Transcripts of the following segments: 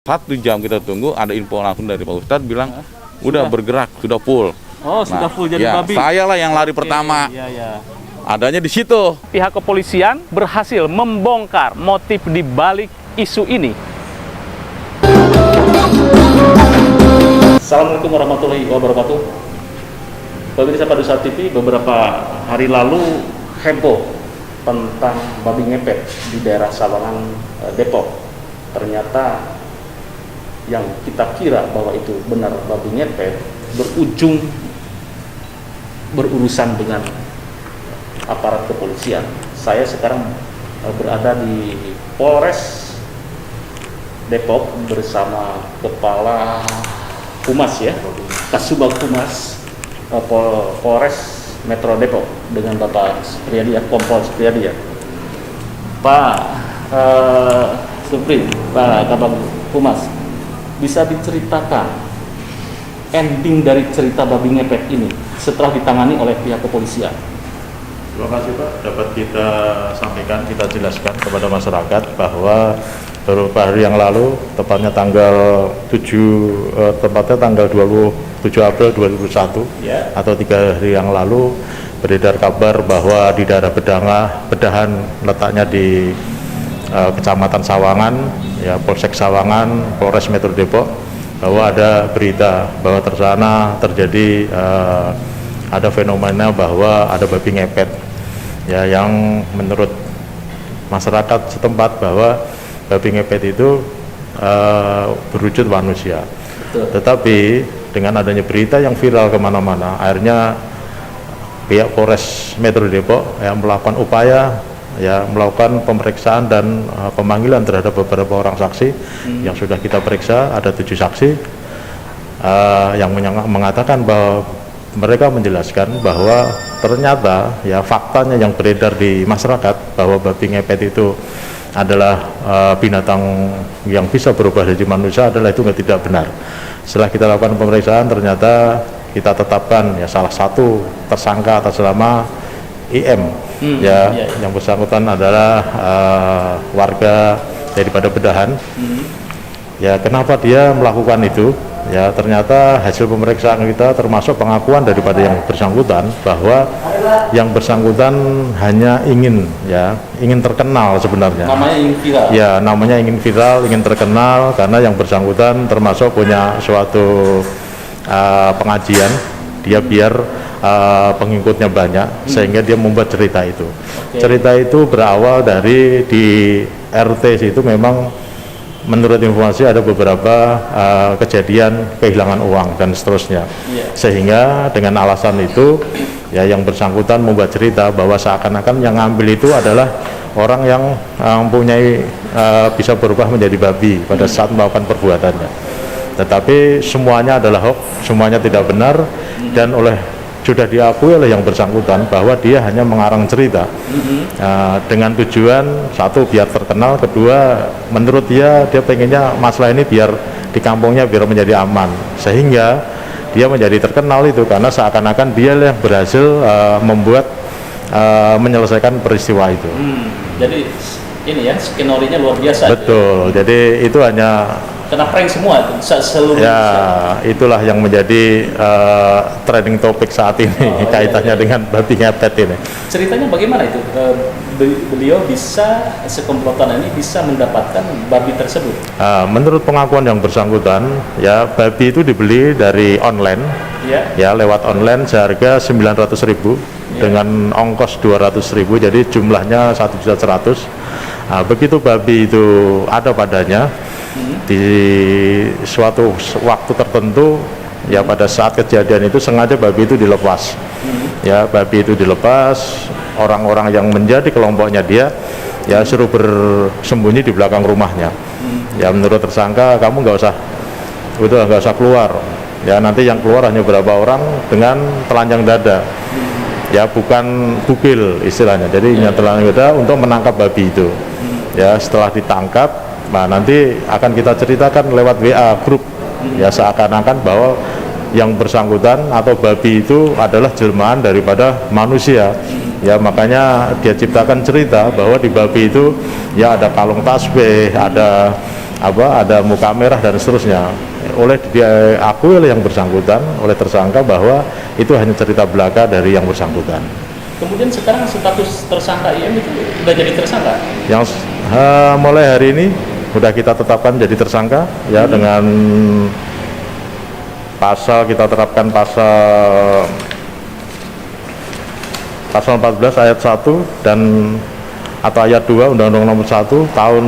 1 jam kita tunggu, ada info langsung dari Pak Ustadz bilang udah bergerak, sudah full. Oh, sudah full jadi babi. Saya lah yang lari pertama. Iya. Adanya di situ. Pihak kepolisian berhasil membongkar motif di balik isu ini. Assalamualaikum warahmatullahi wabarakatuh. Pemirsa Padusa TV, beberapa hari lalu heboh tentang babi ngepet di daerah Sawangan, Depok. Ternyata yang kita kira bahwa itu benar babi ngepet berujung berurusan dengan aparat kepolisian. Saya sekarang berada di Polres Depok bersama Kepala Humas ya, Kasubag Humas Polres Metro Depok dengan Bapak Supriyadi ya, Kompol Supriyadi ya. Pak Supri, Pak Kabag Humas, bisa diceritakan ending dari cerita babi ngepet ini setelah ditangani oleh pihak kepolisian? Terima kasih Pak, dapat kita sampaikan, kita jelaskan kepada masyarakat bahwa beberapa hari yang lalu, tepatnya tanggal 27 April 2021 Ya. atau 3 hari yang lalu, beredar kabar bahwa di daerah Bedahan letaknya di Kecamatan Sawangan, ya Polsek Sawangan, Polres Metro Depok, bahwa ada berita bahwa tersana terjadi ada fenomena bahwa ada babi ngepet, ya, yang menurut masyarakat setempat bahwa babi ngepet itu berwujud manusia. Betul. Tetapi dengan adanya berita yang viral kemana-mana, akhirnya pihak Polres Metro Depok yang melakukan upaya, ya, melakukan pemeriksaan dan pemanggilan terhadap beberapa orang saksi yang sudah kita periksa. Ada 7 saksi yang mengatakan bahwa mereka menjelaskan bahwa ternyata ya faktanya yang beredar di masyarakat bahwa babi ngepet itu adalah binatang yang bisa berubah jadi manusia adalah itu tidak benar. Setelah kita lakukan pemeriksaan, ternyata kita tetapkan ya salah satu tersangka atas nama IM, yang bersangkutan adalah warga daripada Bedahan. Ya, kenapa dia melakukan itu? Ya, ternyata hasil pemeriksaan kita termasuk pengakuan daripada yang bersangkutan bahwa yang bersangkutan hanya ingin terkenal sebenarnya. Namanya ingin viral. Ya, namanya ingin viral, ingin terkenal karena yang bersangkutan termasuk punya suatu pengajian. Dia biar pengikutnya banyak, sehingga dia membuat cerita itu. Cerita itu berawal dari di RT itu memang menurut informasi ada beberapa kejadian kehilangan uang dan seterusnya. Sehingga dengan alasan itu ya yang bersangkutan membuat cerita bahwa seakan-akan yang ngambil itu adalah orang yang mempunyai bisa berubah menjadi babi pada saat melakukan perbuatannya. Tetapi semuanya adalah hoax, semuanya tidak benar, dan sudah diakui oleh yang bersangkutan bahwa dia hanya mengarang cerita dengan tujuan satu biar terkenal, kedua menurut dia pengennya masalah ini biar di kampungnya biar menjadi aman, sehingga dia menjadi terkenal itu karena seakan-akan dia yang berhasil menyelesaikan peristiwa itu. Jadi ini ya skenario-nya luar biasa. Betul. Jadi itu hanya kena prank semua seluruh ya, itulah yang menjadi trending topik saat ini kaitannya dengan babi ngepet ini. Ceritanya bagaimana itu? Beliau bisa sekomplotan ini bisa mendapatkan babi tersebut? Menurut pengakuan yang bersangkutan, ya babi itu dibeli dari online, ya lewat online seharga 900.000 dengan ongkos 200.000, jadi jumlahnya 1.100.000. Begitu babi itu ada padanya di suatu waktu tertentu, ya pada saat kejadian itu sengaja babi itu dilepas. Ya, babi itu dilepas, orang-orang yang menjadi kelompoknya dia ya suruh bersembunyi di belakang rumahnya. Ya, menurut tersangka, kamu nggak usah keluar. Ya, nanti yang keluar hanya beberapa orang dengan telanjang dada. Ya, bukan bugil istilahnya. Jadi telanjang dada untuk menangkap babi itu. Ya, setelah ditangkap, nah nanti akan kita ceritakan lewat WA grup, ya seakan-akan bahwa yang bersangkutan atau babi itu adalah jelmaan daripada manusia. Ya, makanya dia ciptakan cerita bahwa di babi itu ya ada kalung tasbih, ada ada muka merah dan seterusnya. Oleh diakui oleh yang bersangkutan, oleh tersangka bahwa itu hanya cerita belaka dari yang bersangkutan. Kemudian sekarang status tersangka IM itu sudah jadi tersangka? Yang mulai hari ini sudah kita tetapkan jadi tersangka ya, dengan pasal, kita terapkan pasal 14 ayat 1 dan atau ayat 2 Undang-Undang Nomor 1 tahun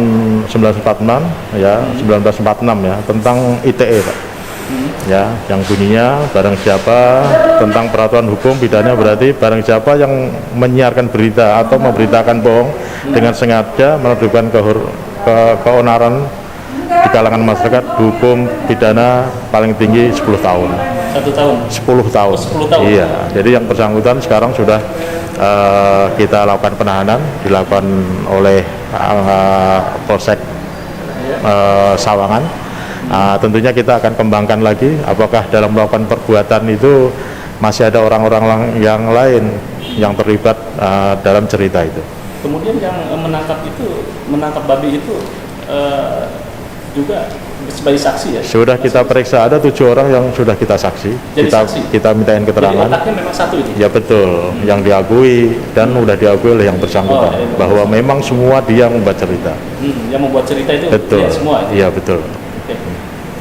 1946 ya, 1946 ya, tentang ITE, Pak. Ya, yang bunyinya barang siapa, tentang peraturan hukum pidana, berarti barang siapa yang menyiarkan berita atau memberitakan bohong dengan sengaja menunjukkan keonaran di kalangan masyarakat, hukum pidana paling tinggi 10 tahun. 1 tahun? 10 tahun. 10 tahun? Iya, jadi yang bersangkutan sekarang sudah kita lakukan penahanan, dilakukan oleh Polsek Sawangan. Tentunya kita akan kembangkan lagi apakah dalam melakukan perbuatan itu masih ada orang-orang yang lain yang terlibat dalam cerita itu. Kemudian yang menangkap babi itu juga sebagai saksi ya? Sudah kita periksa, ada 7 orang yang sudah kita saksi. Jadi saksi? Kita mintain keterangan. Jadi otaknya memang satu itu? Ya betul, yang diakui dan udah diakui oleh yang bersangkutan bahwa memang semua dia membuat cerita. Yang membuat cerita itu betul. Dia semua? Iya betul. Oke.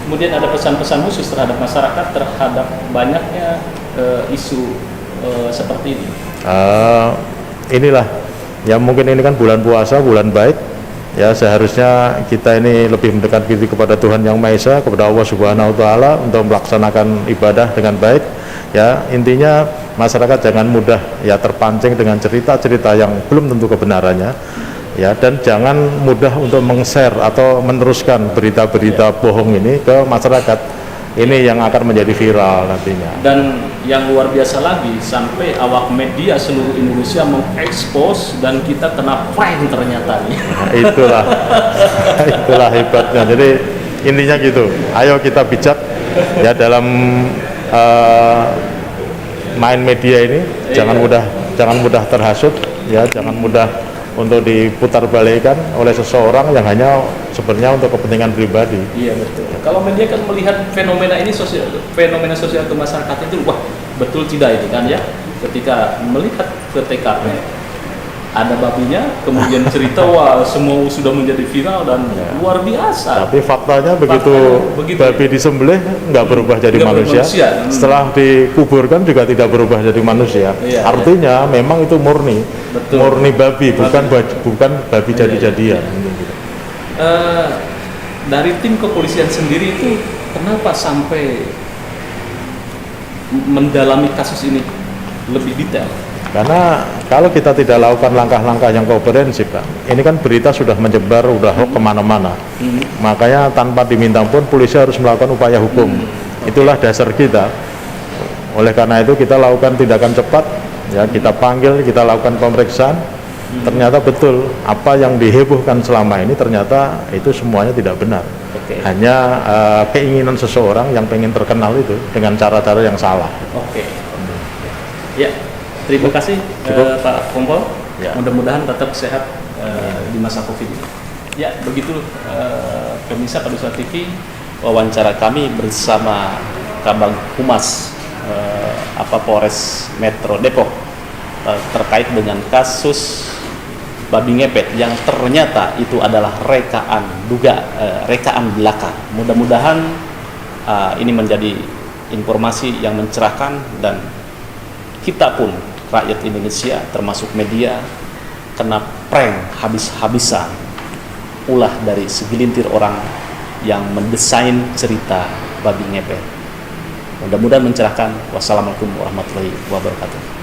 Kemudian ada pesan-pesan khusus terhadap masyarakat terhadap banyaknya isu seperti ini? Inilah, ya mungkin ini kan bulan puasa, bulan baik. Ya, seharusnya kita ini lebih mendekat diri kepada Tuhan Yang Maha Esa, kepada Allah Subhanahu wa taala untuk melaksanakan ibadah dengan baik. Ya, intinya masyarakat jangan mudah ya terpancing dengan cerita-cerita yang belum tentu kebenarannya. Ya, dan jangan mudah untuk meng-share atau meneruskan berita-berita bohong ini ke masyarakat. Ini yang akan menjadi viral nantinya. Dan yang luar biasa lagi, sampai awak media seluruh Indonesia mengekspos dan kita kena prank ternyata nih. Nah, itulah hebatnya. Jadi intinya gitu. Ayo kita bijak ya dalam main media ini. Jangan mudah terhasut ya, jangan mudah untuk diputarbalikkan oleh seseorang yang hanya sebenarnya untuk kepentingan pribadi. Iya betul. Kalau media kan melihat fenomena sosial ke masyarakat itu, wah betul tidak itu kan ya? Ketika melihat ke TKP ada babinya, kemudian cerita wah semua sudah menjadi viral dan luar biasa. Tapi faktanya begitu babi disembelih nggak berubah jadi manusia. Setelah dikuburkan juga tidak berubah jadi manusia. Iya, artinya memang itu murni, betul. Murni babi, bukan babi jadi-jadian. Dari tim kepolisian sendiri itu kenapa sampai mendalami kasus ini lebih detail? Karena kalau kita tidak lakukan langkah-langkah yang komprehensif, Pak, ini kan berita sudah menyebar, udah hoax kemana-mana. Makanya tanpa diminta pun polisi harus melakukan upaya hukum. Itulah dasar kita. Oleh karena itu kita lakukan tindakan cepat, ya kita panggil, kita lakukan pemeriksaan. Ternyata betul apa yang dihebohkan selama ini ternyata itu semuanya tidak benar. Hanya keinginan seseorang yang pengen terkenal itu dengan cara-cara yang salah. Ya. Terima kasih Pak Kompol. Ya. Mudah-mudahan tetap sehat di masa Covid ini. Ya, begitu pemirsa Padusat TV, wawancara kami bersama Kabag Humas Polres Metro Depok terkait dengan kasus babi ngepet yang ternyata itu adalah rekaan belaka. Mudah-mudahan ini menjadi informasi yang mencerahkan dan kita pun rakyat Indonesia termasuk media kena prank habis-habisan ulah dari segelintir orang yang mendesain cerita babi ngepet. Mudah-mudahan mencerahkan. Wassalamualaikum warahmatullahi wabarakatuh.